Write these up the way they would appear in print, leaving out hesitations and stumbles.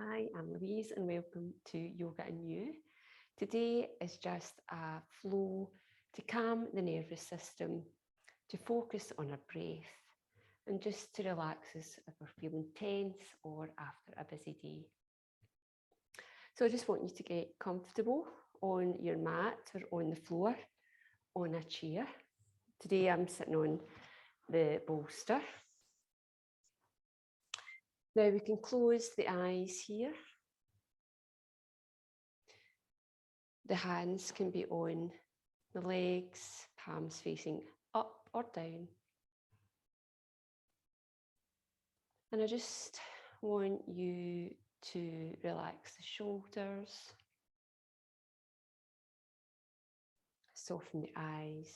Hi, I'm Louise and welcome to Yoga and You. Today is just a flow to calm the nervous system, to focus on our breath and just to relax us if we're feeling tense or after a busy day. So I just want you to get comfortable on your mat or on the floor, on a chair. Today I'm sitting on the bolster. Now we can close the eyes here. The hands can be on the legs, palms facing up or down. And I just want you to relax the shoulders, soften the eyes,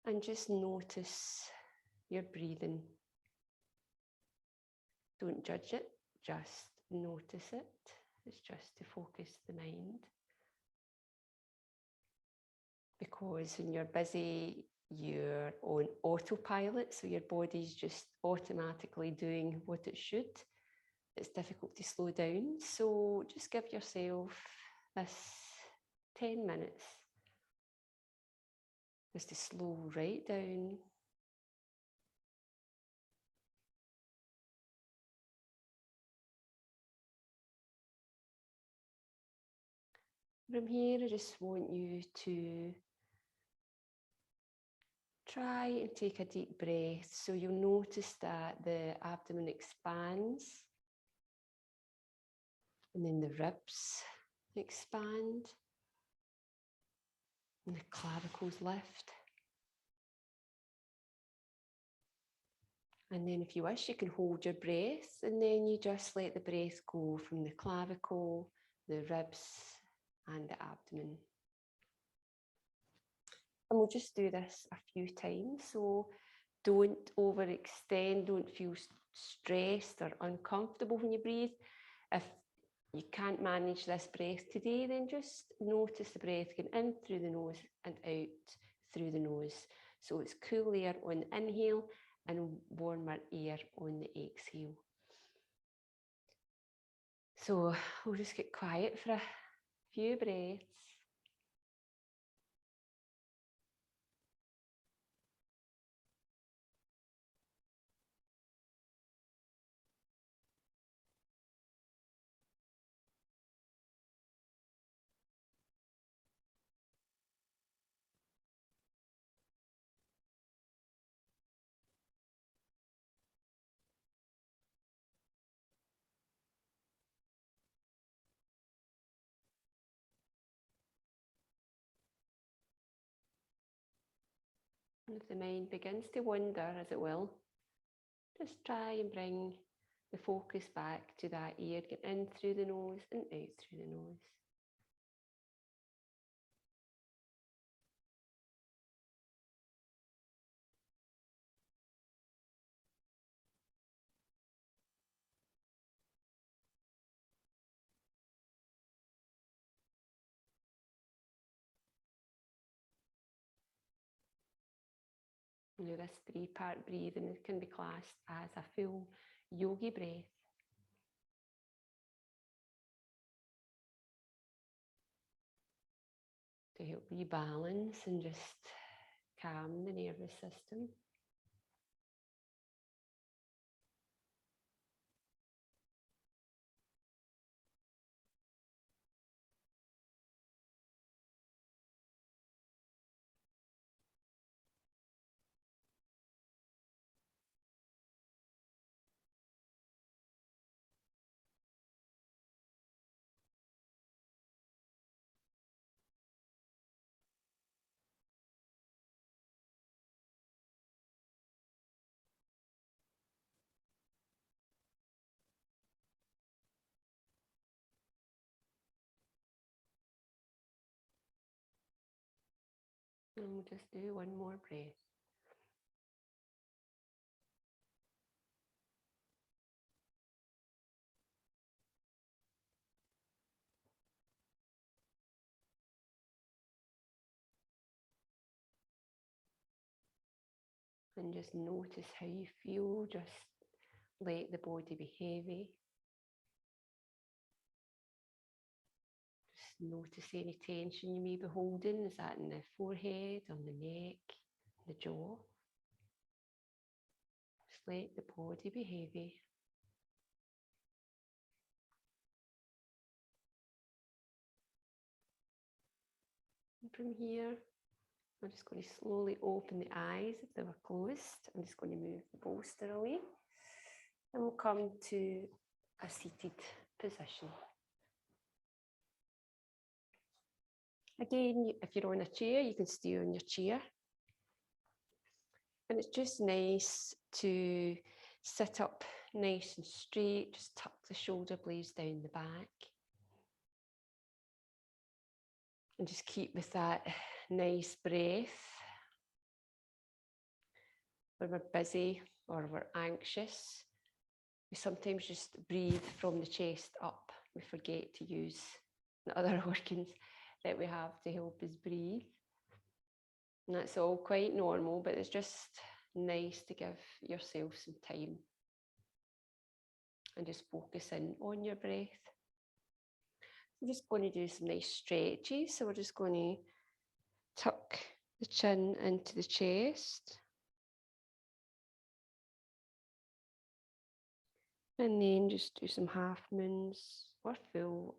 and just notice your breathing. Don't judge it, just notice it. It's just to focus the mind. Because when you're busy, you're on autopilot, so your body's just automatically doing what it should. It's difficult to slow down, so just give yourself this 10 minutes just to slow right down. From here, I just want you to try and take a deep breath. So you'll notice that the abdomen expands and then the ribs expand and the clavicles lift. And then if you wish, you can hold your breath and then you just let the breath go from the clavicle, the ribs and the abdomen. And we'll just do this a few times. So don't overextend, don't feel stressed or uncomfortable when you breathe. If you can't manage this breath today, then just notice the breath going in through the nose and out through the nose. So it's cool air on the inhale and warmer air on the exhale. So we'll just get quiet for a few breaths. And if the mind begins to wander, as it will, just try and bring the focus back to that air, get in through the nose and out through the nose. Now this 3-part breathing can be classed as a full yogi breath. To help rebalance and just calm the nervous system. And we'll just do one more breath. And just notice how you feel just let the body be heavy. Just notice any tension you may be holding. Is that in the forehead, on the neck, the jaw? Just let the body be heavy. And from here, I'm just going to slowly open the eyes if they were closed. I'm just going to move the bolster away. And we'll come to a seated position. Again, if you're on a chair, you can stay on your chair. And it's just nice to sit up nice and straight, just tuck the shoulder blades down the back. And just keep with that nice breath. When we're busy or we're anxious, we sometimes just breathe from the chest up. We forget to use the other organs that we have to help us breathe. And that's all quite normal, but it's just nice to give yourself some time and just focus in on your breath. We're just going to do some nice stretches. So we're just going to tuck the chin into the chest. And then just do some half moons or full.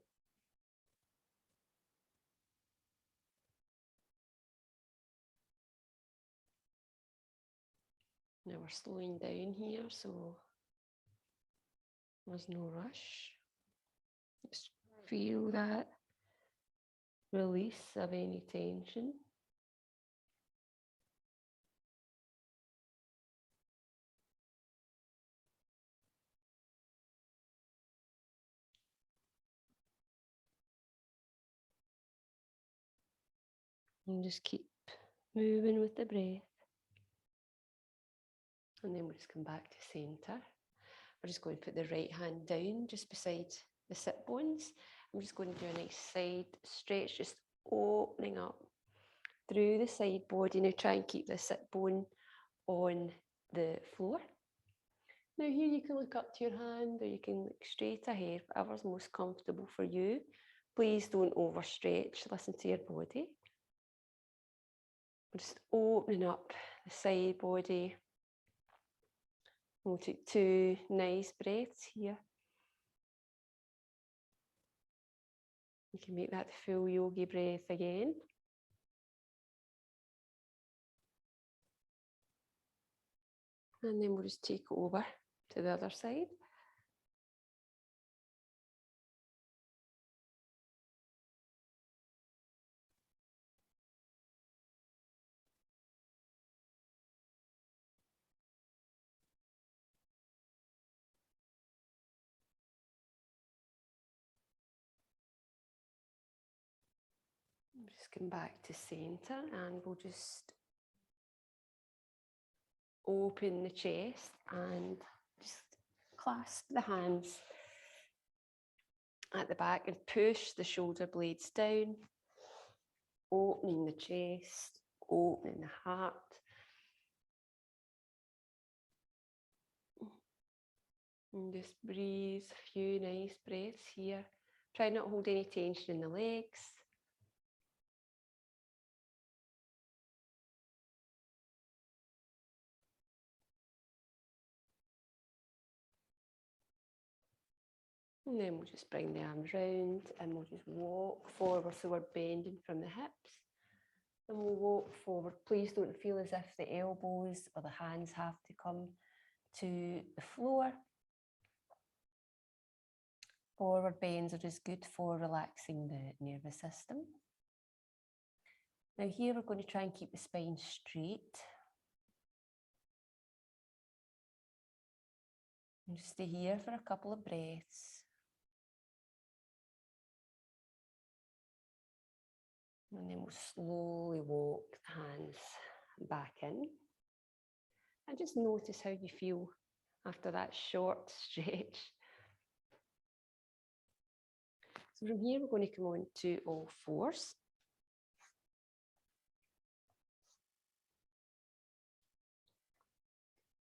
Now we're slowing down here, so there's no rush. Just feel that release of any tension. And just keep moving with the breath. And then we'll just come back to center. We're just going to put the right hand down just beside the sit bones. I'm just going to do a nice side stretch, just opening up through the side body. Now try and keep the sit bone on the floor. Now here you can look up to your hand or you can look straight ahead, whatever's most comfortable for you. Please don't overstretch, listen to your body. We're just opening up the side body. We'll take 2 nice breaths here. You can make that full yogi breath again. And then we'll just take over to the other side. Just come back to center and we'll just open the chest and just clasp the hands at the back and push the shoulder blades down, opening the chest, opening the heart. And just breathe a few nice breaths here. Try not to hold any tension in the legs. And then we'll just bring the arms round and we'll just walk forward so we're bending from the hips. And we'll walk forward. Please don't feel as if the elbows or the hands have to come to the floor. Forward bends are just good for relaxing the nervous system. Now here we're going to try and keep the spine straight. And just stay here for a couple of breaths. And then we'll slowly walk the hands back in. And just notice how you feel after that short stretch. So from here, we're going to come on to all fours.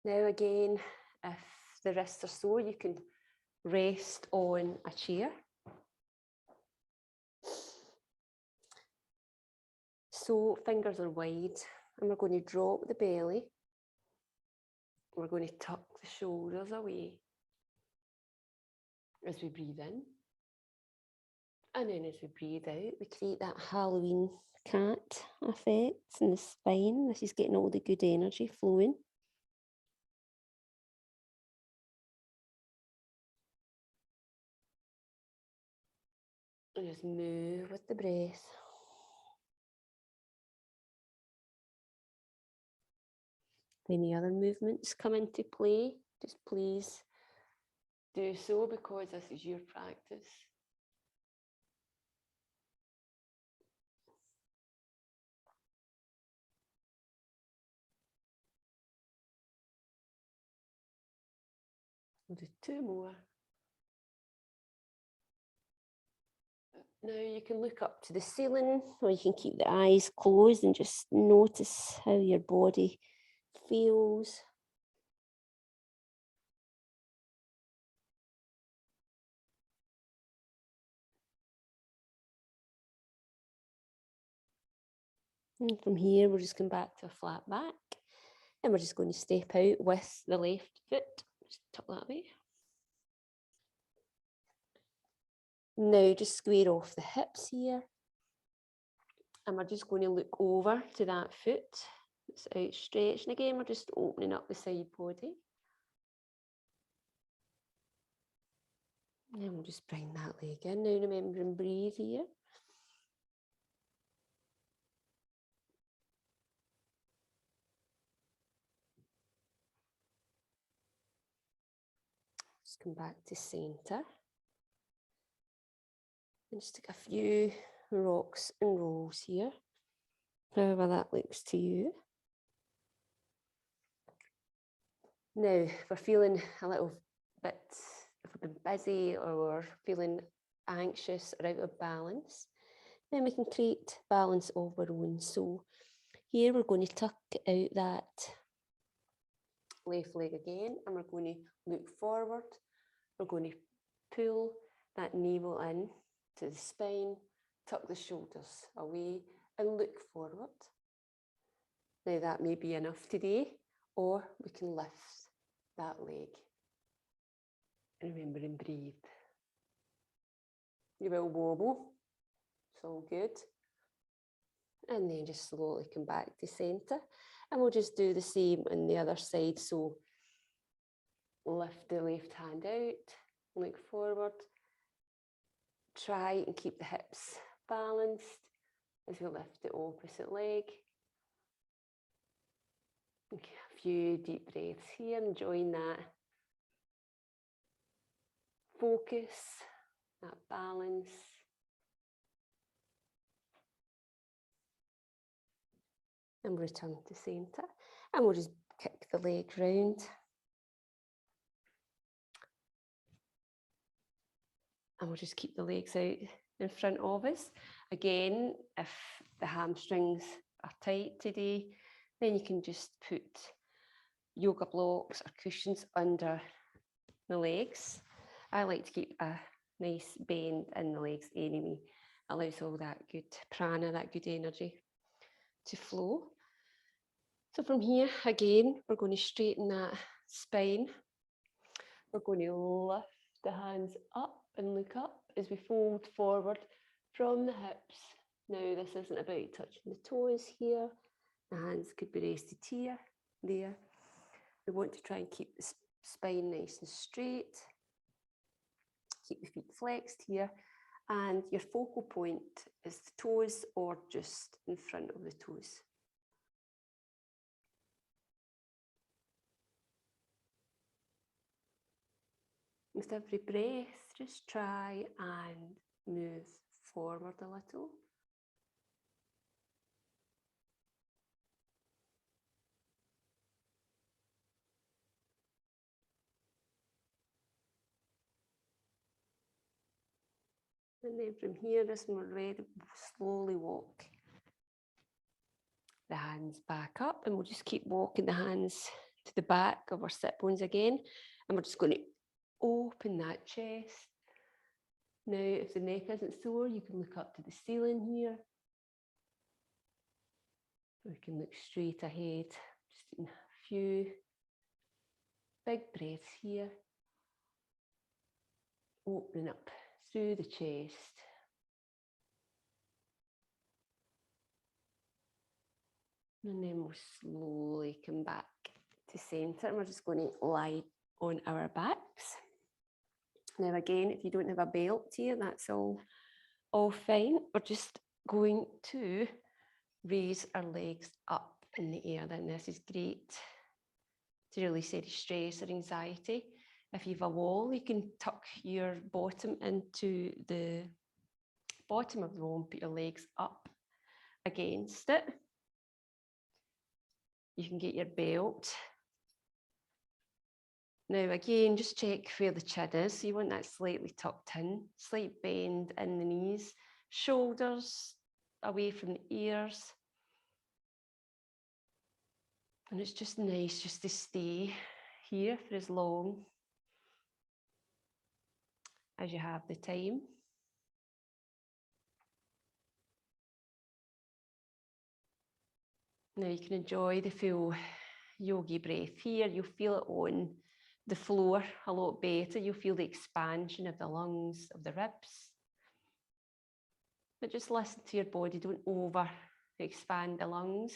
Now again, if the wrists are sore, you can rest on a chair. So fingers are wide, and we're going to drop the belly. We're going to tuck the shoulders away as we breathe in. And then as we breathe out, we create that Halloween cat effect in the spine. This is getting all the good energy flowing. And just move with the breath. If any other movements come into play, just please do so, because this is your practice. We'll do 2 more. Now you can look up to the ceiling, or you can keep the eyes closed and just notice how your body feels. And from here, we're just going back to a flat back. And we're just going to step out with the left foot. Just tuck that away. Now just square off the hips here. And we're just going to look over to that foot. It's outstretched. And again, we're just opening up the side body. And then we'll just bring that leg in. Now remember and breathe here. Just come back to centre. And just take a few rocks and rolls here, however that looks to you. Now, if we're feeling a little bit, if we've been busy or we're feeling anxious or out of balance, then we can create balance of our own. So here we're going to tuck out that left leg again, and we're going to look forward. We're going to pull that navel in to the spine, tuck the shoulders away and look forward. Now that may be enough today, or we can lift that leg. And remember and breathe. You will wobble, it's all good. And then just slowly come back to centre. And we'll just do the same on the other side. So lift the left hand out, look forward. Try and keep the hips balanced as we lift the opposite leg. Okay, a few deep breaths here, enjoying that focus, that balance. And return to centre. And we'll just kick the leg round. And we'll just keep the legs out in front of us. Again, if the hamstrings are tight today, then you can just put yoga blocks or cushions under the legs. I like to keep a nice bend in the legs anyway. Allows all that good prana, that good energy to flow. So from here, again, we're going to straighten that spine. We're going to lift the hands up and look up as we fold forward from the hips. Now this isn't about touching the toes here. The hands could be rested here, there. We want to try and keep the spine nice and straight. Keep the feet flexed here. And your focal point is the toes or just in front of the toes. With every breath, just try and move forward a little. And then from here, as we're ready, slowly walk the hands back up, and we'll just keep walking the hands to the back of our sit bones again. And we're just going to open that chest. Now, if the neck isn't sore, you can look up to the ceiling here. We can look straight ahead, just in a few big breaths here. Opening up through the chest. And then we'll slowly come back to centre. And we're just going to lie on our backs. Now again, if you don't have a belt here, that's all fine. We're just going to raise our legs up in the air. Then this is great to release any stress or anxiety. If you have a wall, you can tuck your bottom into the bottom of the wall and put your legs up against it. You can get your belt. Now again, just check where the chin is. So you want that slightly tucked in, slight bend in the knees, shoulders away from the ears. And it's just nice just to stay here for as long as you have the time. Now you can enjoy the full yogi breath here. You'll feel it on the floor a lot better. You'll feel the expansion of the lungs, of the ribs. But just listen to your body, don't over expand the lungs.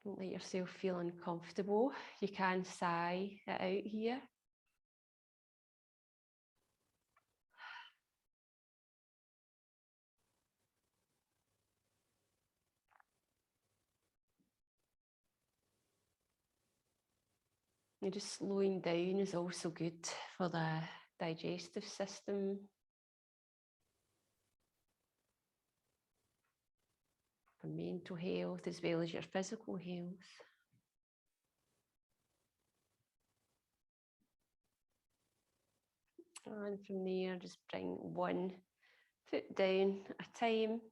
Don't let yourself feel uncomfortable. You can sigh it out here. And just slowing down is also good for the digestive system. For mental health as well as your physical health. And from there, just bring one foot down at a time.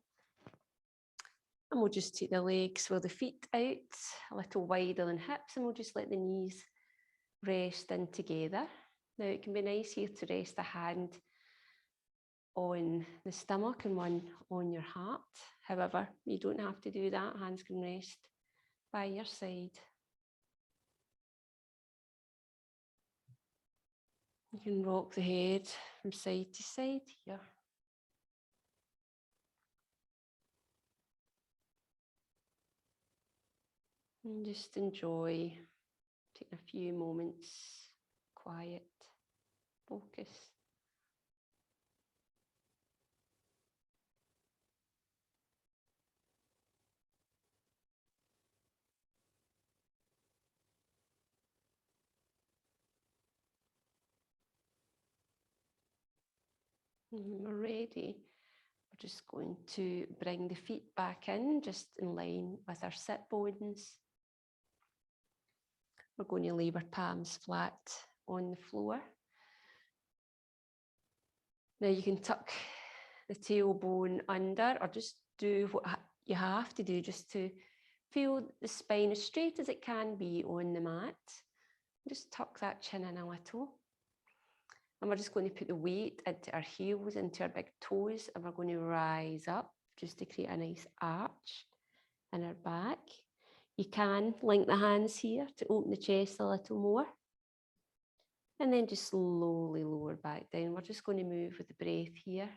And we'll just take the legs with the feet out, a little wider than hips, and we'll just let the knees rest in together. Now it can be nice here to rest a hand on the stomach and one on your heart. However, you don't have to do that. Hands can rest by your side. You can rock the head from side to side here. And just enjoy, take a few moments, quiet, focus. When we're ready, we're just going to bring the feet back in, just in line with our sit bones. We're going to leave our palms flat on the floor. Now you can tuck the tailbone under, or just do what you have to do just to feel the spine as straight as it can be on the mat. Just tuck that chin in a little. And we're just going to put the weight into our heels, into our big toes, and we're going to rise up just to create a nice arch in our back. You can link the hands here to open the chest a little more. And then just slowly lower back down. We're just going to move with the breath here.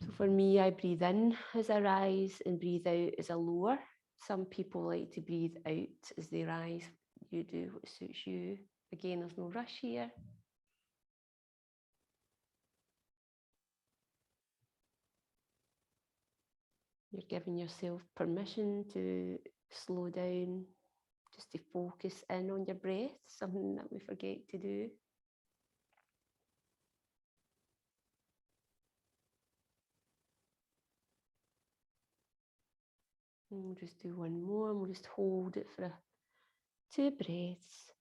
So for me, I breathe in as I rise and breathe out as I lower. Some people like to breathe out as they rise. You do what suits you. Again, there's no rush here. You're giving yourself permission to slow down, just to focus in on your breath, something that we forget to do. And we'll just do one more, and we'll just hold it for 2 breaths.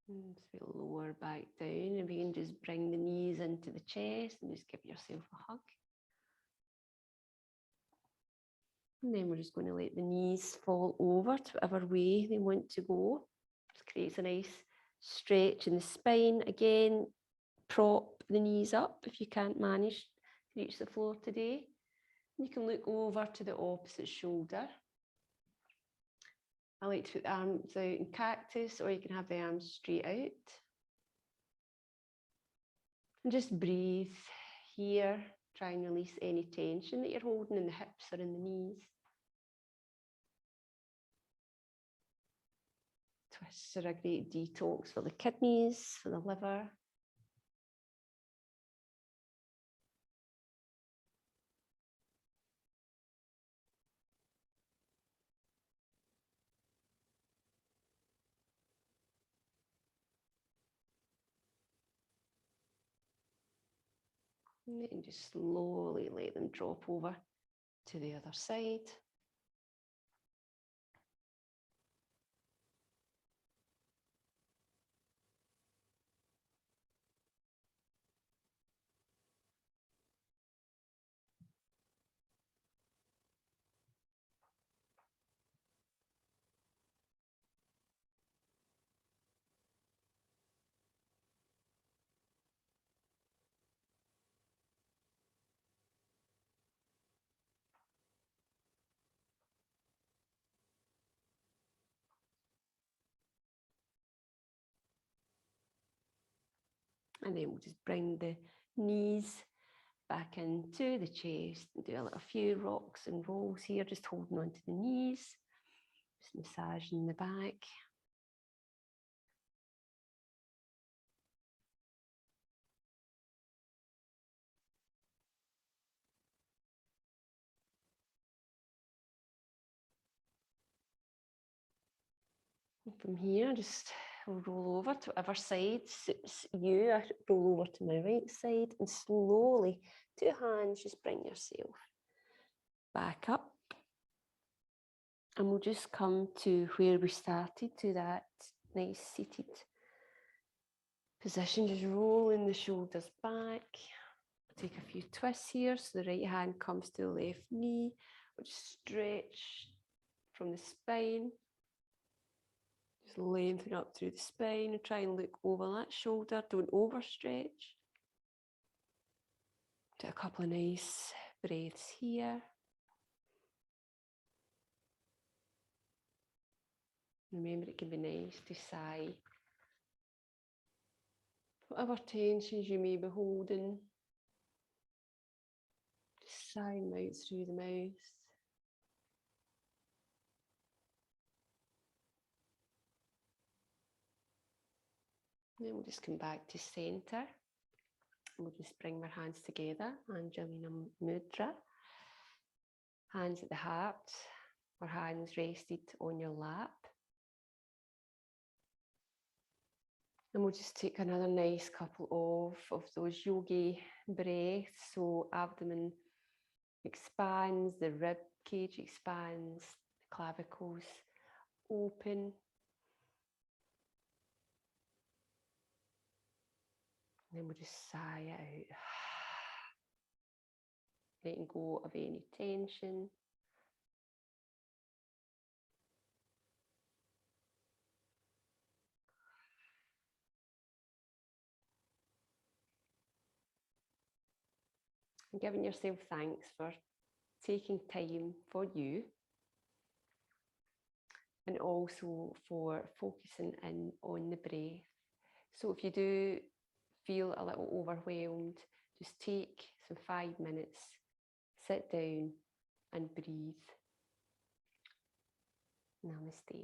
And as we lower back down, and we can just bring the knees into the chest and just give yourself a hug. And then we're just going to let the knees fall over to whatever way they want to go. Just creates a nice stretch in the spine. Again, prop the knees up if you can't manage to reach the floor today. You can look over to the opposite shoulder. I like to put the arms out in cactus, or you can have the arms straight out. And just breathe here. Try and release any tension that you're holding in the hips or in the knees. Twists are a great detox for the kidneys, for the liver. And then just slowly let them drop over to the other side. And then we'll just bring the knees back into the chest and do a few rocks and rolls here, just holding onto the knees, just massaging the back. And from here, just roll over to whatever side suits you. I roll over to my right side and slowly, 2 hands, just bring yourself back up. And we'll just come to where we started, to that nice seated position, just rolling the shoulders back. Take a few twists here. So the right hand comes to the left knee, which stretch from the spine. Just lengthen up through the spine and try and look over that shoulder. Don't overstretch. Do a couple of nice breaths here. Remember, it can be nice to sigh whatever tensions you may be holding. Just sigh them out through the mouth. Then we'll just come back to center. We'll just bring our hands together, Angelina Mudra. Hands at the heart, or hands rested on your lap. And we'll just take another nice couple of those yogi breaths. So abdomen expands, the rib cage expands, the clavicles open. And then we'll just sigh out. Letting go of any tension. And giving yourself thanks for taking time for you, and also for focusing in on the breath. So if you do feel a little overwhelmed, just take some 5 minutes, sit down and breathe. Namaste.